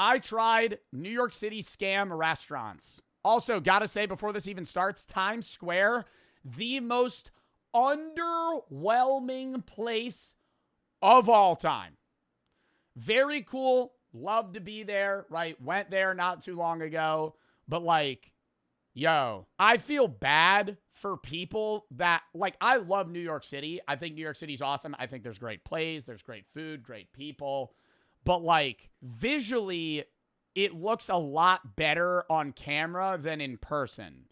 I tried New York City scam restaurants. Also, gotta say before this even starts, Times Square, the most underwhelming place of all time. Very cool. Love to be there, right? Went there not too long ago. But like, yo, I feel bad for people that, like, I love New York City. I think New York City's awesome. I think there's great plays, there's great food, great people. But like, visually, it looks a lot better on camera than in person.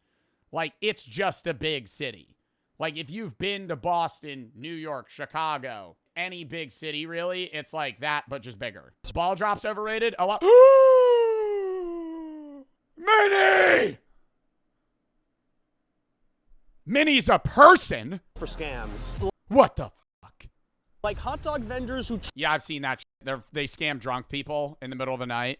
Like, it's just a big city. Like, if you've been to Boston, New York, Chicago, any big city, really, it's like that, but just bigger. Ball drops overrated? A lot. Minnie! Minnie's a person? For scams. What the fuck? Like hot dog vendors who... Yeah, I've seen that. They scam drunk people in the middle of the night.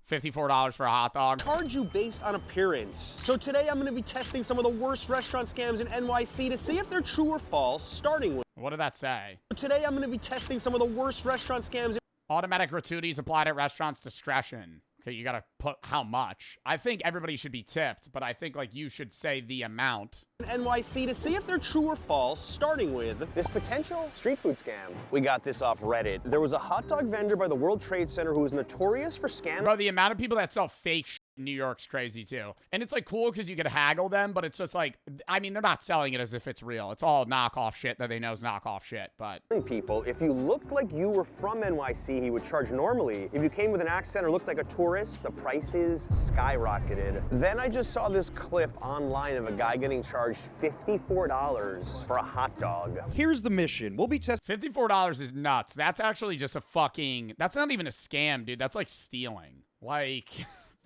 $54 for a hot dog. Charge you based on appearance. So today I'm going to be testing some of the worst restaurant scams in NYC to see if they're true or false, starting with... What did that say? Today I'm going to be testing some of the worst restaurant scams. Automatic gratuities applied at restaurants' discretion. Okay, you gotta put how much. I think everybody should be tipped, but I think like you should say the amount. NYC to see if they're true or false, starting with this potential street food scam. We got this off Reddit. There was a hot dog vendor by the World Trade Center who was notorious for scamming. Bro, the amount of people that sell fake shit in New York's crazy too. And it's like cool because you could haggle them, but it's just like, I mean, they're not selling it as if it's real. It's all knockoff shit that they know is knockoff shit, but. People, if you looked like you were from NYC, he would charge normally. If you came with an accent or looked like a tourist, the prices skyrocketed. Then I just saw this clip online of a guy getting charged $54 for a hot dog. Here's the mission. We'll be testing. $54 is nuts. That's actually just a fucking, that's not even a scam, dude. That's like stealing. Like,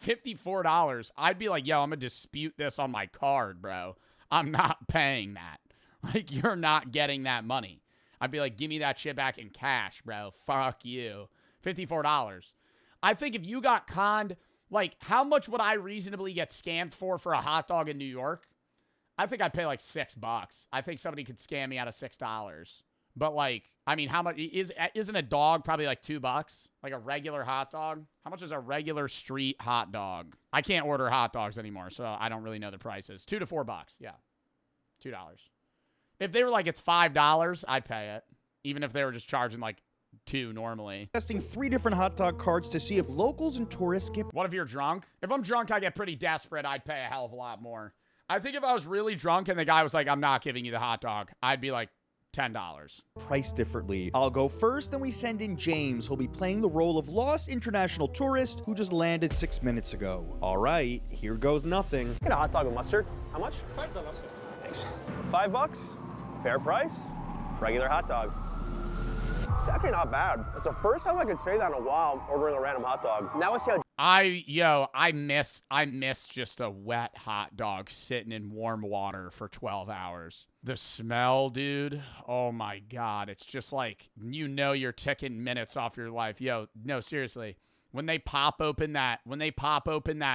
$54. I'd be like, yo, I'm gonna dispute this on my card, bro. I'm not paying that. Like, you're not getting that money. I'd be like, give me that shit back in cash, bro. Fuck you. $54. I think if you got conned, like, how much would I reasonably get scammed for a hot dog in New York? I think I'd pay like $6. I think somebody could scam me out of $6. But like, I mean, how much isn't a dog probably like $2? Like a regular hot dog? How much is a regular street hot dog? I can't order hot dogs anymore, so I don't really know the prices. $2 to $4. Yeah. $2. If they were like, it's $5, I'd pay it. Even if they were just charging like $2 normally. Testing 3 different hot dog cards to see if locals and tourists get... What if you're drunk? If I'm drunk, I get pretty desperate. I'd pay a hell of a lot more. I think if I was really drunk and the guy was like, I'm not giving you the hot dog, I'd be like, $10. Priced differently. I'll go first, then we send in James, who'll be playing the role of lost international tourist who just landed 6 minutes ago. All right, here goes nothing. Get a hot dog with mustard. How much? $5. Thanks. $5? Fair price. Regular hot dog. It's actually not bad. It's the first time I could say that in a while, ordering a random hot dog. Now I see how... I miss just a wet hot dog sitting in warm water for 12 hours. The smell, dude. Oh my God. It's just like, you know, you're ticking minutes off your life. Yo, no, seriously. When they pop open that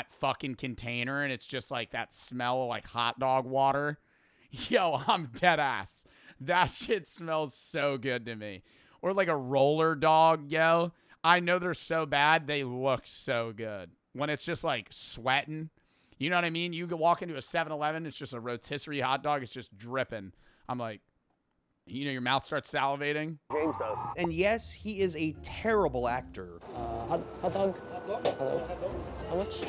fucking container and it's just like that smell of like hot dog water. Yo, I'm dead ass. That shit smells so good to me. Or like a roller dog, yo. I know they're so bad, they look so good. When it's just like sweating, you know what I mean? You can walk into a 7-Eleven, it's just a rotisserie hot dog, it's just dripping. I'm like, you know, your mouth starts salivating. James does. And yes, he is a terrible actor. Hot dog? Hello. How much?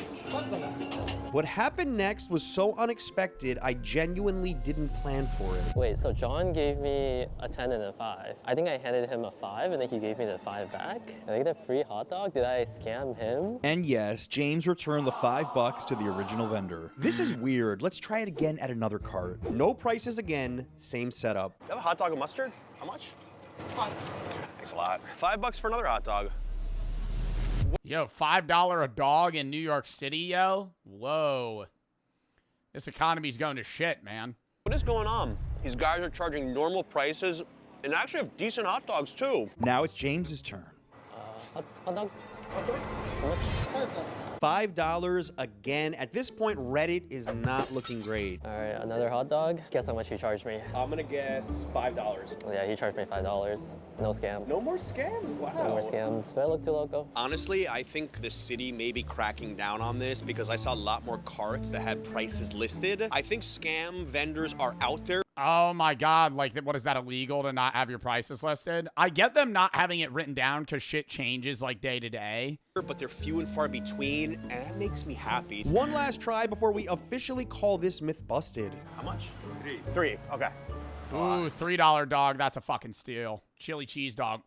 What happened next was so unexpected, I genuinely didn't plan for it. Wait, so John gave me a 10 and a 5. I think I handed him a 5 and then he gave me the 5 back. Did I get a free hot dog? Did I scam him? And yes, James returned the $5 to the original vendor. This is weird. Let's try it again at another cart. No prices again, same setup. You have a hot dog with mustard? How much? $5. Thanks a lot. $5 for another hot dog. Yo, $5 a dog in New York City, yo? Whoa. This economy's going to shit, man. What is going on? These guys are charging normal prices and actually have decent hot dogs, too. Now it's James's turn. Hot dog? How much? $5 again. At this point, Reddit is not looking great. All right, another hot dog. Guess how much he charged me? I'm gonna guess $5. Yeah, he charged me $5. No scam. No more scams? Wow. No more scams. Do I look too loco? Honestly, I think the city may be cracking down on this because I saw a lot more carts that had prices listed. I think scam vendors are out there. Oh my God, like, what is that, illegal to not have your prices listed? I get them not having it written down because shit changes like day to day. But they're few and far between, and that makes me happy. One last try before we officially call this myth busted. How much? Three. Okay. Ooh, $3 dog, that's a fucking steal. Chili cheese dog.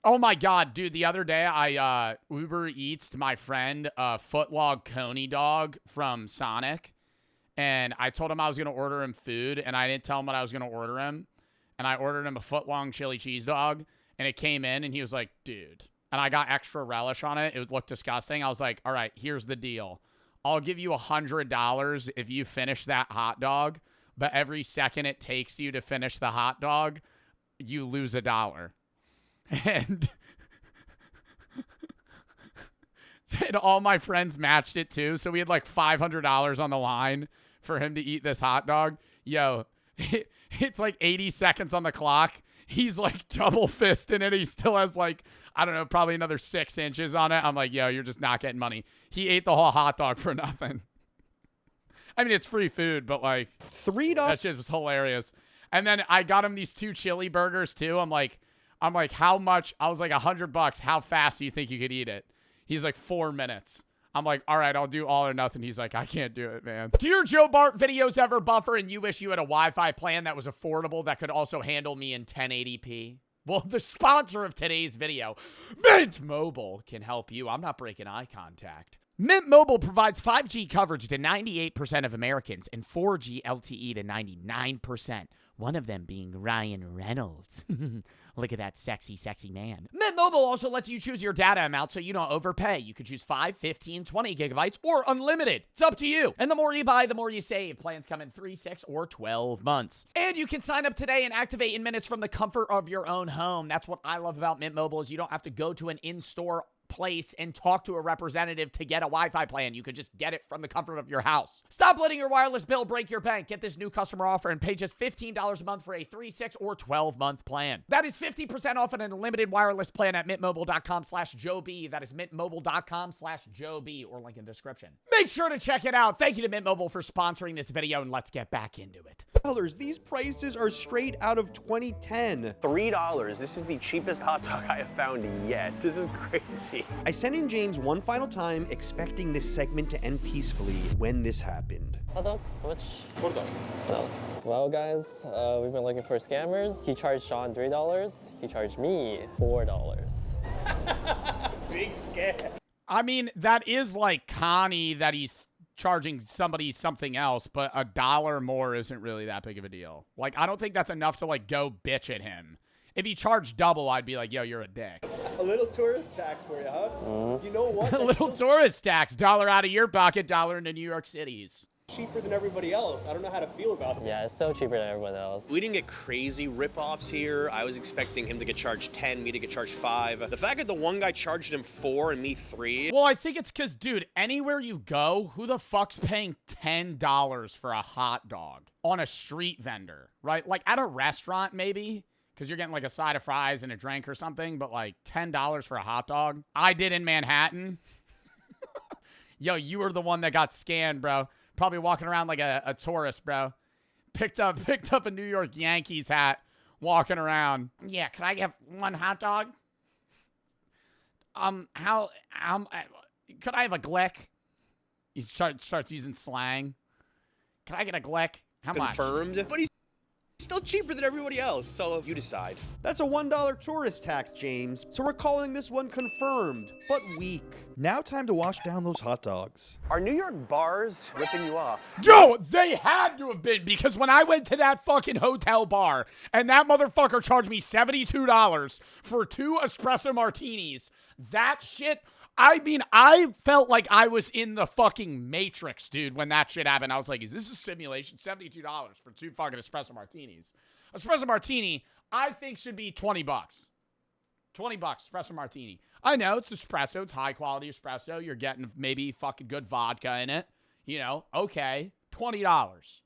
Oh my God, dude, the other day I Uber Eats to my friend a footlong coney dog from Sonic. And I told him I was going to order him food, and I didn't tell him what I was going to order him. And I ordered him a foot-long chili cheese dog, and it came in, and he was like, dude. And I got extra relish on it. It looked disgusting. I was like, all right, here's the deal. I'll give you $100 if you finish that hot dog, but every second it takes you to finish the hot dog, you lose $1. And all my friends matched it, too. So we had like $500 on the line for him to eat this hot dog. Yo, it's like 80 seconds on the clock. He's like double fisting it. He still has like, I don't know, probably another 6 inches on it. I'm like, yo, you're just not getting money. He ate the whole hot dog for nothing. I mean, it's free food, but like $3. that shit was hilarious. And then I got him these 2 chili burgers too. I'm like, how much? I was like, $100. How fast do you think you could eat it? He's like, 4 minutes. I'm like, all right, I'll do all or nothing. He's like, I can't do it, man. Do your Joe Bart videos ever buffer and you wish you had a Wi-Fi plan that was affordable that could also handle me in 1080p? Well, the sponsor of today's video, Mint Mobile, can help you. I'm not breaking eye contact. Mint Mobile provides 5G coverage to 98% of Americans and 4G LTE to 99%. One of them being Ryan Reynolds. Look at that sexy, sexy man. Mint Mobile also lets you choose your data amount so you don't overpay. You could choose 5, 15, 20 gigabytes, or unlimited. It's up to you. And the more you buy, the more you save. Plans come in 3, 6, or 12 months. And you can sign up today and activate in minutes from the comfort of your own home. That's what I love about Mint Mobile is you don't have to go to an in-store place and talk to a representative to get a Wi-Fi plan. You could just get it from the comfort of your house. Stop letting your wireless bill break your bank. Get this new customer offer and pay just $15 a month for a 3, 6, or 12-month plan. That is 50% off an unlimited wireless plan at mintmobile.com/JoeB. That is mintmobile.com/JoeB, or link in the description. Make sure to check it out. Thank you to Mint Mobile for sponsoring this video, and let's get back into it. These prices are straight out of 2010. $3. This is the cheapest hot dog I have found yet. This is crazy. I sent in James one final time, expecting this segment to end peacefully when this happened. Hot dog? How much? $4. No. Well, guys, we've been looking for scammers. He charged Sean $3. He charged me $4. Big scam. I mean, that is like Connie that he's charging somebody something else, but $1 more isn't really that big of a deal. Like, I don't think that's enough to like go bitch at him. If he charged double, I'd be like, yo, you're a dick. A little tourist tax for you, huh? You know what? A little tourist tax. $1 out of your pocket, $1 into New York City's. Cheaper than everybody else. I don't know how to feel about it. Yeah, it's so cheaper than everyone else. We didn't get crazy rip-offs here. I was expecting him to get charged 10, me to get charged 5. The fact that the one guy charged him 4 and me 3. Well, I think it's because, dude, anywhere you go, who the fuck's paying $10 for a hot dog on a street vendor, right? Like at a restaurant, maybe, because you're getting like a side of fries and a drink or something, but like $10 for a hot dog. I did in Manhattan. Yo, you were the one that got scanned, bro. Probably walking around like a tourist, bro. Picked up a New York Yankees hat, walking around. Yeah, can I have one hot dog? Could I have a glick? He starts using slang. Can I get a glick? How much? Confirmed, but he's still cheaper than everybody else, so you decide. That's a $1 tourist tax, James. So we're calling this one confirmed, but weak. Now time to wash down those hot dogs. Are New York bars ripping you off? Yo, they had to have been, because when I went to that fucking hotel bar and that motherfucker charged me $72 for 2 espresso martinis, that shit, I mean, I felt like I was in the fucking Matrix, dude, when that shit happened. I was like, is this a simulation? $72 for 2 fucking espresso martinis. Espresso martini, I think, should be $20. $20 espresso martini. I know it's espresso. It's high quality espresso. You're getting maybe fucking good vodka in it. You know, okay. $20.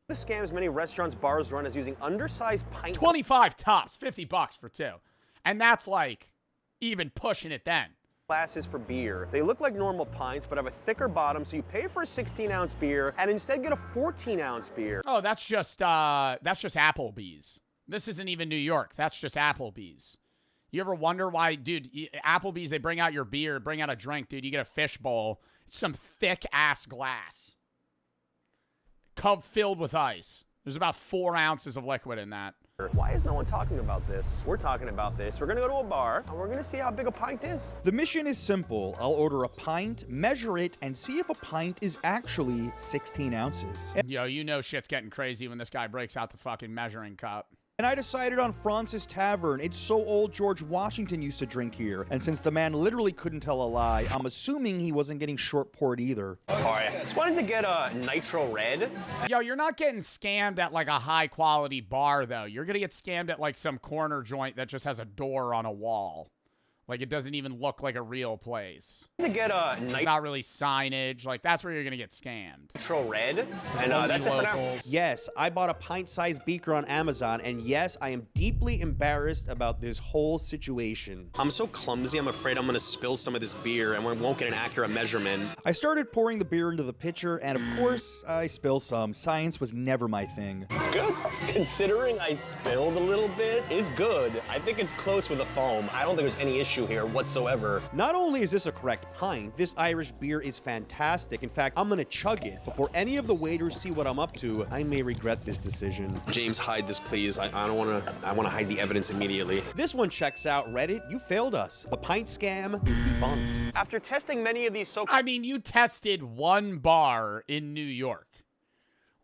The scams many restaurants, bars run is using undersized pint. 25 tops. $50 for two. And that's like even pushing it then. Glasses for beer. They look like normal pints, but have a thicker bottom, so you pay for a 16-ounce beer and instead get a 14-ounce beer. Oh, that's just Applebee's. This isn't even New York. That's just Applebee's. You ever wonder why, dude, Applebee's, they bring out your beer, bring out a drink, dude. You get a fish bowl. It's some thick-ass glass. Cup filled with ice. There's about 4 ounces of liquid in that. Why is no one talking about this? We're talking about this. We're gonna go to a bar, and we're gonna see how big a pint is. The mission is simple. I'll order a pint, measure it, and see if a pint is actually 16 ounces. Yo, you know shit's getting crazy when this guy breaks out the fucking measuring cup. And I decided on Francis Tavern. It's so old George Washington used to drink here. And since the man literally couldn't tell a lie, I'm assuming he wasn't getting short poured either. All right, just wanted to get a nitro red. Yo, you're not getting scammed at like a high quality bar though. You're gonna get scammed at like some corner joint that just has a door on a wall. Like, it doesn't even look like a real place. To get a There's not really signage. Like, that's where you're going to get scammed. nitro red, and that's it for now. Yes, I bought a pint-sized beaker on Amazon, and yes, I am deeply embarrassed about this whole situation. I'm so clumsy, I'm afraid I'm gonna spill some of this beer and we won't get an accurate measurement. I started pouring the beer into the pitcher, and of course, I spilled some. Science was never my thing. It's good. Considering I spilled a little bit, it's good. I think it's close with the foam. I don't think there's any issue here whatsoever. Not only is this a correct pint, this Irish beer is fantastic. In fact, I'm gonna chug it. Before any of the waiters see what I'm up to, I may regret this decision. James, hide this, please. I wanna hide the evidence immediately. This one checks out. Reddit, you failed us. The pint scam is debunked. After testing many of these I mean, you tested one bar in New York.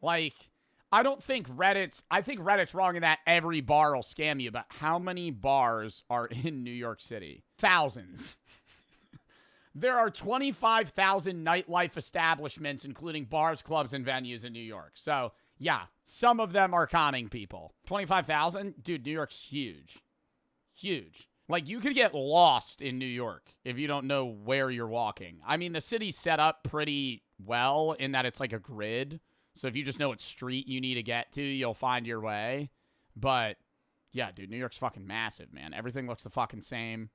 Like, I think Reddit's wrong in that every bar will scam you, but how many bars are in New York City? Thousands. There are 25,000 nightlife establishments, including bars, clubs, and venues in New York. So, yeah, some of them are conning people. 25,000? Dude, New York's huge. Huge. Like, you could get lost in New York if you don't know where you're walking. I mean, the city's set up pretty well in that it's like a grid. So if you just know what street you need to get to, you'll find your way. But, yeah, dude, New York's fucking massive, man. Everything looks the fucking same.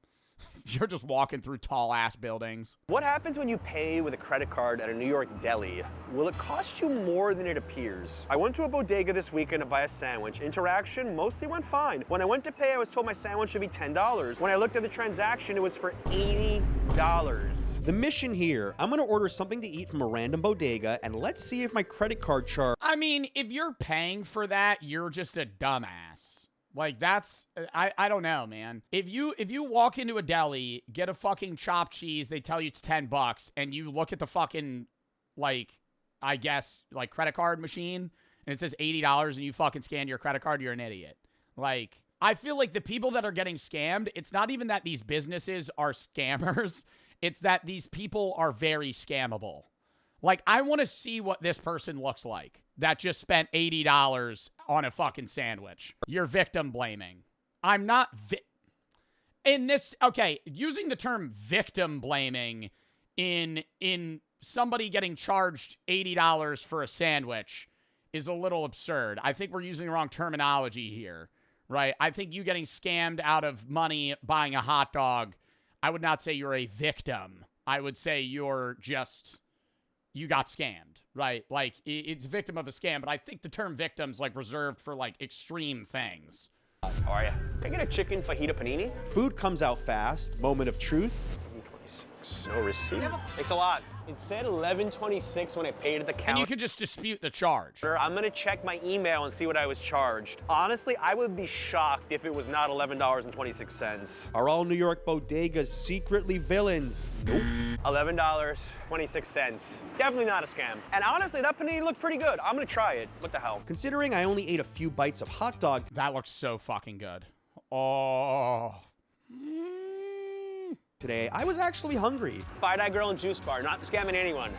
You're just walking through tall-ass buildings. What happens when you pay with a credit card at a New York deli? Will it cost you more than it appears? I went to a bodega this weekend to buy a sandwich. Interaction mostly went fine. When I went to pay, I was told my sandwich should be $10. When I looked at the transaction, it was for $80. The mission here, I'm gonna order something to eat from a random bodega, and let's see if my credit card charge. I mean, if you're paying for that, you're just a dumbass. Like, that's, I don't know, man. If you walk into a deli, get a fucking chopped cheese, they tell you it's $10, and you look at the fucking, like, I guess, like, credit card machine, and it says $80, and you fucking scan your credit card, you're an idiot. Like, I feel like the people that are getting scammed, it's not even that these businesses are scammers, it's that these people are very scammable. Like, I want to see what this person looks like that just spent $80 on a fucking sandwich. You're victim blaming. I'm not using the term victim blaming in somebody getting charged $80 for a sandwich is a little absurd. I think we're using the wrong terminology here, right? I think you getting scammed out of money buying a hot dog, I would not say you're a victim. I would say you're just... you got scammed, right? Like, it's victim of a scam, but I think the term victim's, like, reserved for, like, extreme things. How are you? Can I get a chicken fajita panini? Food comes out fast. Moment of truth. 26. No receipt. Thanks a lot. It said $11.26 when I paid at the counter. And you could just dispute the charge. I'm gonna check my email and see what I was charged. Honestly, I would be shocked if it was not $11.26. Are all New York bodegas secretly villains? Nope. $11.26. Definitely not a scam. And honestly, that panini looked pretty good. I'm gonna try it. What the hell? Considering I only ate a few bites of hot dog. That looks so fucking good. Oh. Today, I was actually hungry. Five-Eye Girl and Juice Bar, not scamming anyone.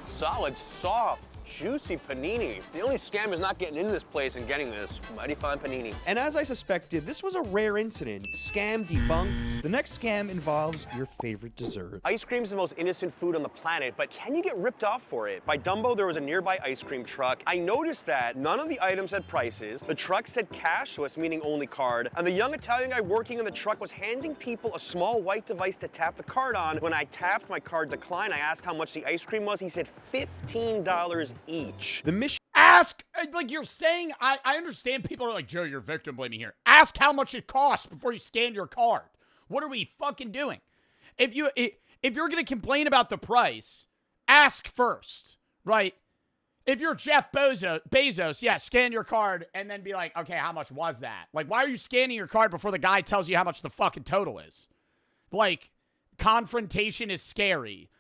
Solid, soft. Juicy panini. The only scam is not getting into this place and getting this mighty fine panini. And as I suspected, this was a rare incident. Scam debunked. The next scam involves your favorite dessert. Ice cream is the most innocent food on the planet, but can you get ripped off for it? By Dumbo, there was a nearby ice cream truck. I noticed that none of the items had prices. The truck said cashless, meaning only card, and the young Italian guy working in the truck was handing people a small white device to tap the card on. When I tapped, my card declined. I asked how much the ice cream was. He said $15 each. The mission Ask, like you're saying, I understand people are like, Joe, you're victim blaming here. Ask how much it costs before you scan your card. What are we fucking doing? If you're going to complain about the price, ask first, right? If you're Jeff Bezos, yeah, scan your card and then be like, okay, how much was that? Like, why are you scanning your card before the guy tells you how much the fucking total is? Like, confrontation is scary.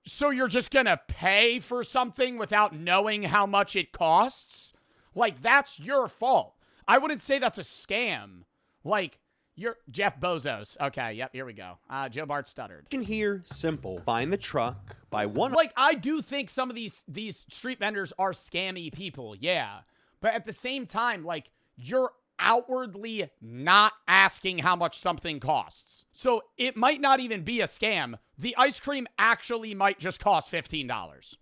So you're just going to pay for something without knowing how much it costs? Like, that's your fault. I wouldn't say that's a scam. Like, you're Jeff Bezos. Okay, yep, here we go. Joe Bart stuttered. here, simple. Find the truck, buy one. Like, I do think some of these street vendors are scammy people, yeah. But at the same time, like, you're outwardly not asking how much something costs. So it might not even be a scam. The ice cream actually might just cost $15.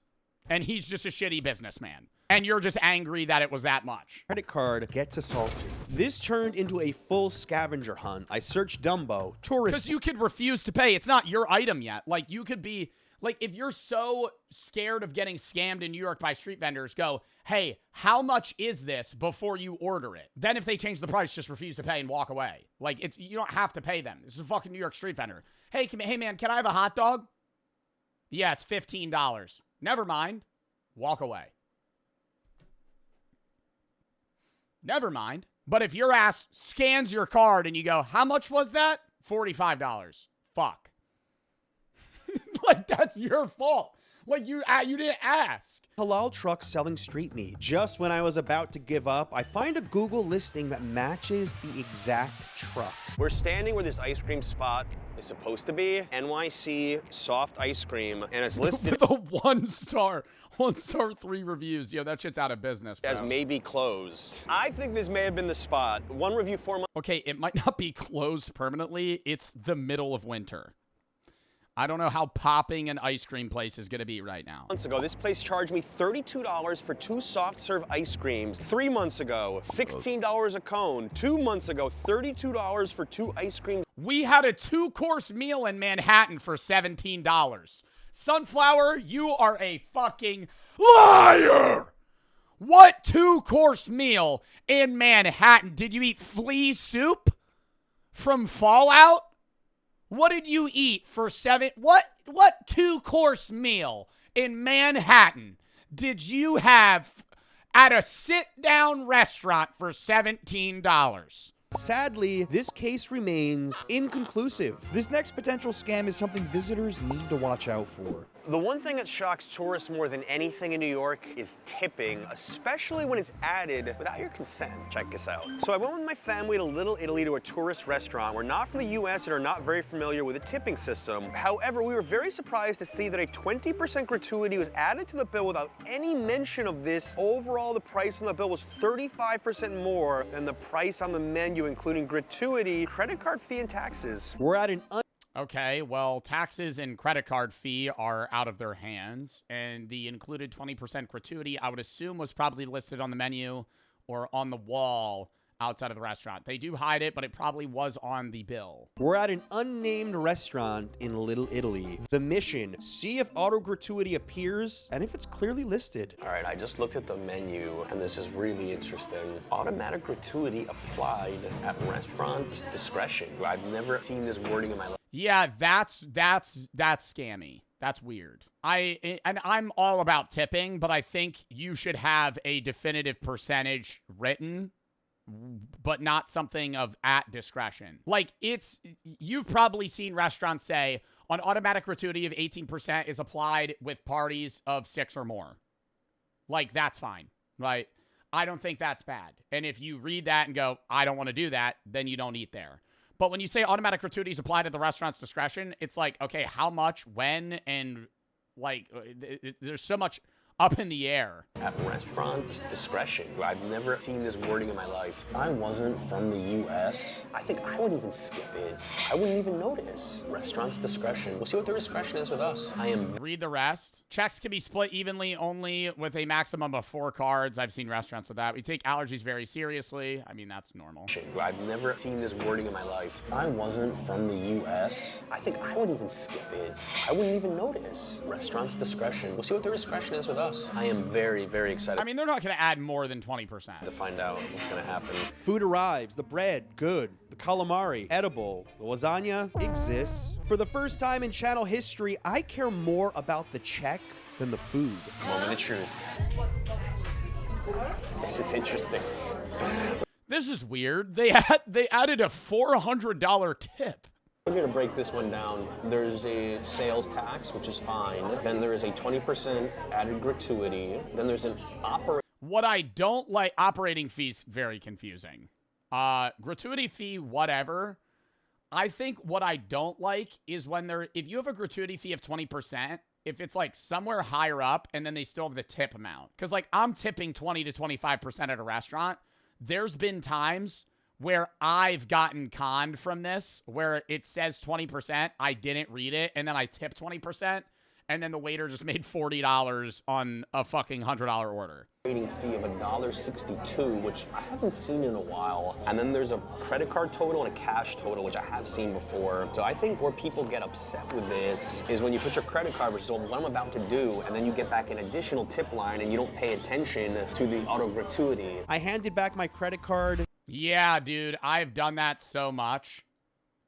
And he's just a shitty businessman. And you're just angry that it was that much. Credit card gets assaulted. This turned into a full scavenger hunt. I searched Dumbo, tourist. Because you could refuse to pay. It's not your item yet. Like, you could be, like, if you're so scared of getting scammed in New York by street vendors, go, hey, how much is this before you order it? Then if they change the price, just refuse to pay and walk away. Like, you don't have to pay them. This is a fucking New York street vendor. Hey, hey man, can I have a hot dog? Yeah, it's $15. Never mind. Walk away. Never mind. But if your ass scans your card and you go, how much was that? $45. Fuck. Like, that's your fault. Like, you didn't ask. Halal truck selling street meat. Just when I was about to give up, I find a Google listing that matches the exact truck. We're standing where this ice cream spot is supposed to be. NYC soft ice cream, and it's listed With a 1 star, 3 reviews. Yo, that shit's out of business, bro. as maybe closed. I think this may have been the spot. One review 4 months Okay, it might not be closed permanently. It's the middle of winter. I don't know how popping an ice cream place is going to be right now. ago, this place charged me $32 for 2 soft serve ice creams. 3 months ago, $16 a cone. 2 months ago, $32 for 2 ice creams. We had a 2-course meal in Manhattan for $17. Sunflower, you are a fucking liar! What 2-course meal in Manhattan? Did you eat flea soup from Fallout? What did you eat for what 2-course meal in Manhattan did you have at a sit-down restaurant for $17? Sadly, this case remains inconclusive. This next potential scam is something visitors need to watch out for. The one thing that shocks tourists more than anything in New York is tipping, especially when it's added without your consent. Check this out. So I went with my family to Little Italy to a tourist restaurant. We're not from the US and are not very familiar with the tipping system. However, we were very surprised to see that a 20% gratuity was added to the bill without any mention of this. Overall, the price on the bill was 35% more than the price on the menu, including gratuity, credit card fee, and taxes. We're at an Okay, well, taxes and credit card fee are out of their hands, and the included 20% gratuity, I would assume, was probably listed on the menu or on the wall outside of the restaurant. They do hide it, but it probably was on the bill. We're at an unnamed restaurant in Little Italy. The mission, see if auto gratuity appears and if it's clearly listed. All right, I just looked at the menu, and this is really interesting. Automatic gratuity applied at restaurant discretion. I've never seen this wording in my life. Yeah, that's scammy. That's weird. I'm all about tipping, but I think you should have a definitive percentage written, but not something of at discretion. Like, you've probably seen restaurants say an automatic gratuity of 18% is applied with parties of 6 or more. Like, that's fine, right? I don't think that's bad. And if you read that and go, I don't want to do that, then you don't eat there. But when you say automatic gratuity is applied at the restaurant's discretion, it's like, okay, how much, when, and like, there's so much up in the air. At restaurant discretion. I've never seen this wording in my life. If I wasn't from the US, I think I would even skip it. I wouldn't even notice. Restaurant's discretion. We'll see what their discretion is with us. Read the rest. Checks can be split evenly only with a maximum of 4 cards. I've seen restaurants with that. We take allergies very seriously. I mean, that's normal. I've never seen this wording in my life. If I wasn't from the US, I think I would even skip it. I wouldn't even notice. Restaurant's discretion. We'll see what their discretion is with us. I am very, very excited. I mean, they're not going to add more than 20%. To find out what's going to happen. Food arrives, the bread, good. The calamari, edible. The lasagna exists. For the first time in channel history, I care more about the check than the food. Moment of truth. This is interesting. This is weird. They added a $400 tip. We're gonna break this one down. There's a sales tax, which is fine. Then there is a 20% added gratuity. Then there's an What I don't like, operating fees, very confusing. Gratuity fee, whatever. I think what I don't like is when if you have a gratuity fee of 20%, if it's like somewhere higher up and then they still have the tip amount. Because like I'm tipping 20 to 25% at a restaurant. There's been times where I've gotten conned from this, where it says 20%, I didn't read it, and then I tip 20%, and then the waiter just made $40 on a fucking $100 order. Fee of $1.62, which I haven't seen in a while. And then there's a credit card total and a cash total, which I have seen before. So I think where people get upset with this is when you put your credit card, which is what I'm about to do, and then you get back an additional tip line and you don't pay attention to the auto gratuity. I handed back my credit card. Yeah, dude, I've done that so much.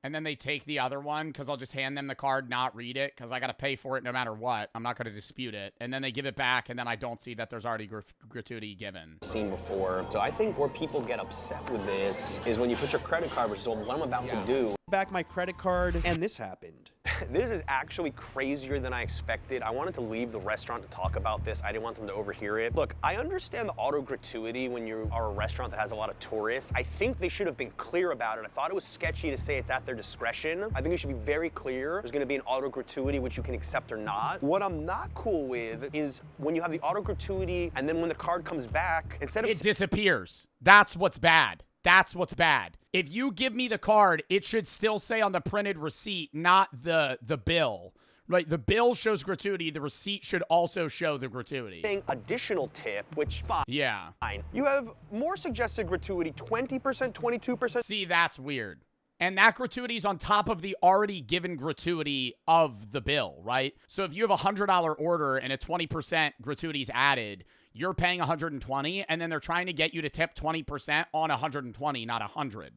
And then they take the other one because I'll just hand them the card, not read it, because I got to pay for it no matter what. I'm not going to dispute it. And then they give it back, and then I don't see that there's already gratuity given. Seen before. So I think where people get upset with this is when you put your credit card, which is what I'm about to do. Back my credit card, and this happened. This is actually crazier than I expected. I wanted to leave the restaurant to talk about this. I didn't want them to overhear it. Look, I understand the auto gratuity when you are a restaurant that has a lot of tourists. I think they should have been clear about it. I thought it was sketchy to say it's at their discretion. I think it should be very clear. There's gonna be an auto gratuity which you can accept or not. What I'm not cool with is when you have the auto gratuity and then when the card comes back, instead of— It disappears. That's what's bad. That's what's bad. If you give me the card, it should still say on the printed receipt, not the bill. Right? The bill shows gratuity. The receipt should also show the gratuity. Additional tip, which fine. Yeah. You have more suggested gratuity, 20%, 22%. See, that's weird. And that gratuity is on top of the already given gratuity of the bill, right? So if you have a $100 order and a 20% gratuity is added, you're paying $120, and then they're trying to get you to tip 20% on $120, not $100.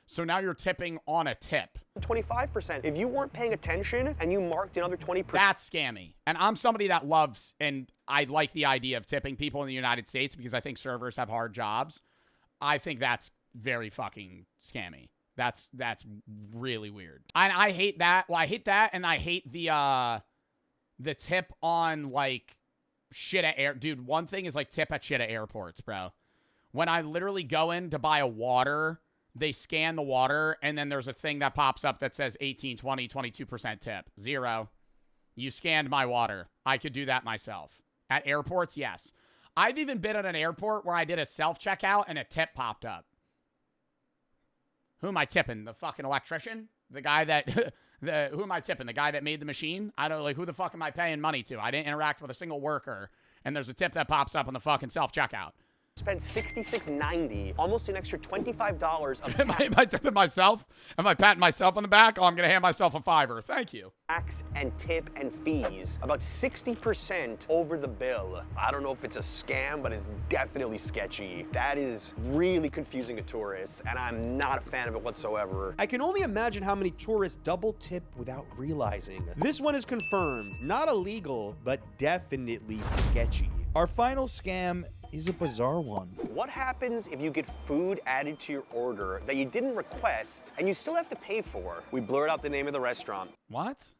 So now you're tipping on a tip. 25%. If you weren't paying attention and you marked another 20%. That's scammy. And I'm somebody that loves, and I like the idea of tipping people in the United States because I think servers have hard jobs. I think that's very fucking scammy. That's really weird. And I hate that. Well, I hate that, and I hate the tip on, like, shit at air. Dude, one thing is, like, tip at shit at airports, bro. When I literally go in to buy a water, they scan the water, and then there's a thing that pops up that says 18, 20, 22% tip. 0. You scanned my water. I could do that myself. At airports, yes. I've even been at an airport where I did a self-checkout, and a tip popped up. Who am I tipping? The fucking electrician? The guy that, who am I tipping? The guy that made the machine? I don't, like, who the fuck am I paying money to? I didn't interact with a single worker, and there's a tip that pops up on the fucking self-checkout. Spent $66.90, almost an extra $25 of am I tipping myself? Am I patting myself on the back? Oh, I'm going to hand myself a $5. Thank you. Tax and tip and fees, about 60% over the bill. I don't know if it's a scam, but it's definitely sketchy. That is really confusing to tourists, and I'm not a fan of it whatsoever. I can only imagine how many tourists double tip without realizing. This one is confirmed. Not illegal, but definitely sketchy. Our final scam is a bizarre one. What happens if you get food added to your order that you didn't request and you still have to pay for? We blurred out the name of the restaurant. What?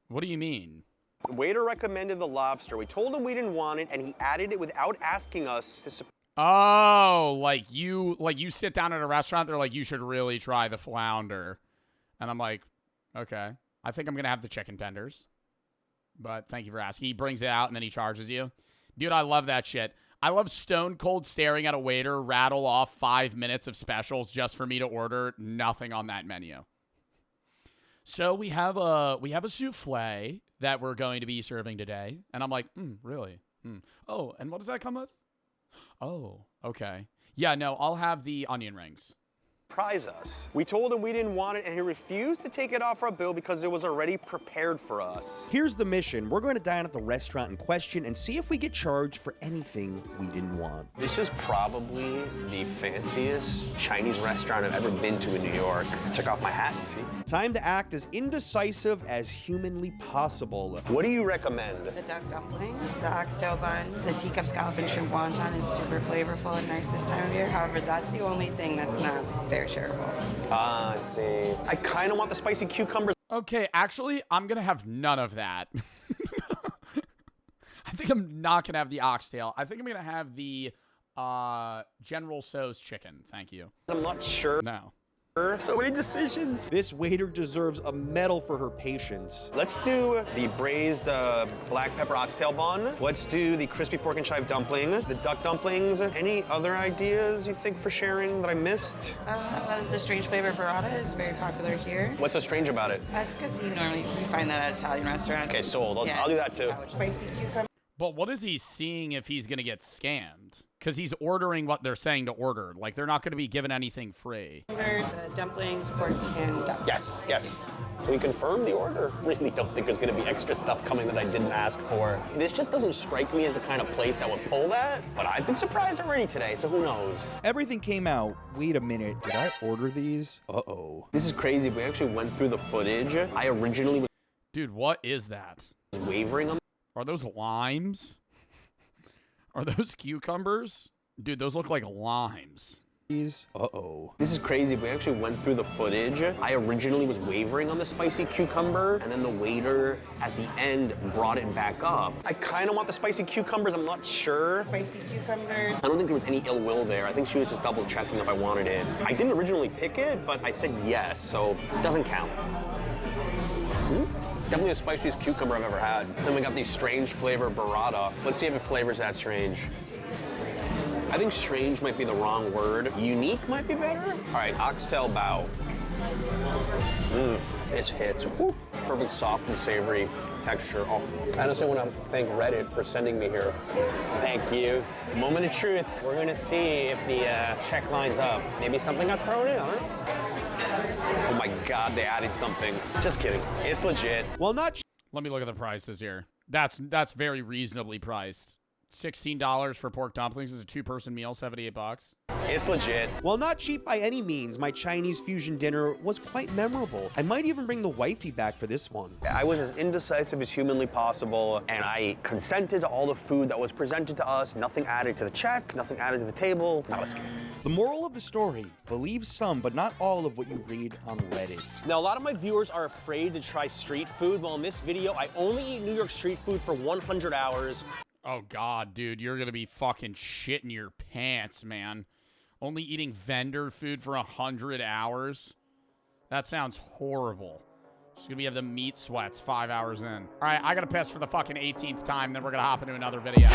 What do you mean? The waiter recommended the lobster. We told him we didn't want it, and he added it without asking us to support. Oh, like you sit down at a restaurant, they're like, you should really try the flounder. And I'm like, okay. I think I'm going to have the chicken tenders. but thank you for asking. He brings it out and then he charges you. Dude, I love that shit. I love stone cold staring at a waiter rattle off 5 minutes of specials just for me to order nothing on that menu. So we have a souffle that we're going to be serving today, and I'm like, really? Oh, and what does that come with? Oh, okay. Yeah, no, I'll have the onion rings. Surprise us. We told him we didn't want it, and he refused to take it off our bill because it was already prepared for us. Here's the mission. We're going to dine at the restaurant in question and see if we get charged for anything we didn't want. This is probably the fanciest Chinese restaurant I've ever been to in New York. I took off my hat, you see? Time to act as indecisive as humanly possible. What do you recommend? The duck dumplings, the oxtail bun, the teacup scallop and shrimp wonton is super flavorful and nice this time of year. However, that's the only thing that's not very shareable. Ah, I see. I kind of want the spicy cucumbers. Okay, actually, I'm going to have none of that. I think I'm not going to have the oxtail. I think I'm going to have the General Tso's chicken. Thank you. I'm not sure. No. So many decisions. This waiter deserves a medal for her patience. Let's do the braised black pepper oxtail bun. Let's do the crispy pork and chive dumpling, the duck dumplings. Any other ideas you think for sharing that I missed? The strange flavor burrata is very popular here. What's so strange about it? That's because you find that at Italian restaurants. Okay, sold. I'll do that too. Spicy cucumber. But what is he seeing if he's going to get scammed? Because he's ordering what they're saying to order. Like, they're not going to be given anything free. Dumplings, pork, and duck. Yes, yes. So we confirmed the order. Really don't think there's going to be extra stuff coming that I didn't ask for. This just doesn't strike me as the kind of place that would pull that, but I've been surprised already today, so who knows? Everything came out. Wait a minute. Did I order these? Uh-oh. This is crazy. We actually went through the footage. I originally was Dude, what is that? wavering on. Are those limes? Are those cucumbers? Dude, those look like limes. Uh-oh. This is crazy. We actually went through the footage. I originally was wavering on the spicy cucumber, and then the waiter at the end brought it back up. I kind of want the spicy cucumbers. I'm not sure. Spicy cucumbers. I don't think there was any ill will there. I think she was just double checking if I wanted it. I didn't originally pick it, but I said yes, so it doesn't count. Definitely the spiciest cucumber I've ever had. Then we got the strange flavor burrata. Let's see if it flavors that strange. I think strange might be the wrong word. Unique might be better. All right, oxtail bao. This hits. Woo. Perfect soft and savory texture. Oh, I honestly want to thank Reddit for sending me here. Thank you. Moment of truth. We're going to see if the check lines up. Maybe something got thrown in, I don't know. Oh my God, they added something. Just kidding. It's legit. Well, not Let me look at the prices here. That's very reasonably priced. $16 for pork dumplings is a two-person meal, $78. It's legit. While not cheap by any means, my Chinese fusion dinner was quite memorable. I might even bring the wifey back for this one. I was as indecisive as humanly possible, and I consented to all the food that was presented to us. Nothing added to the check, nothing added to the table. Not a scam. The moral of the story, believe some, but not all of what you read on Reddit. Now, a lot of my viewers are afraid to try street food. Well, in this video, I only eat New York street food for 100 hours. Oh, God, dude. You're going to be fucking shitting your pants, man. Only eating vendor food for 100 hours? That sounds horrible. Just going to have the meat sweats 5 hours in. All right, I got to piss for the fucking 18th time, then we're going to hop into another video.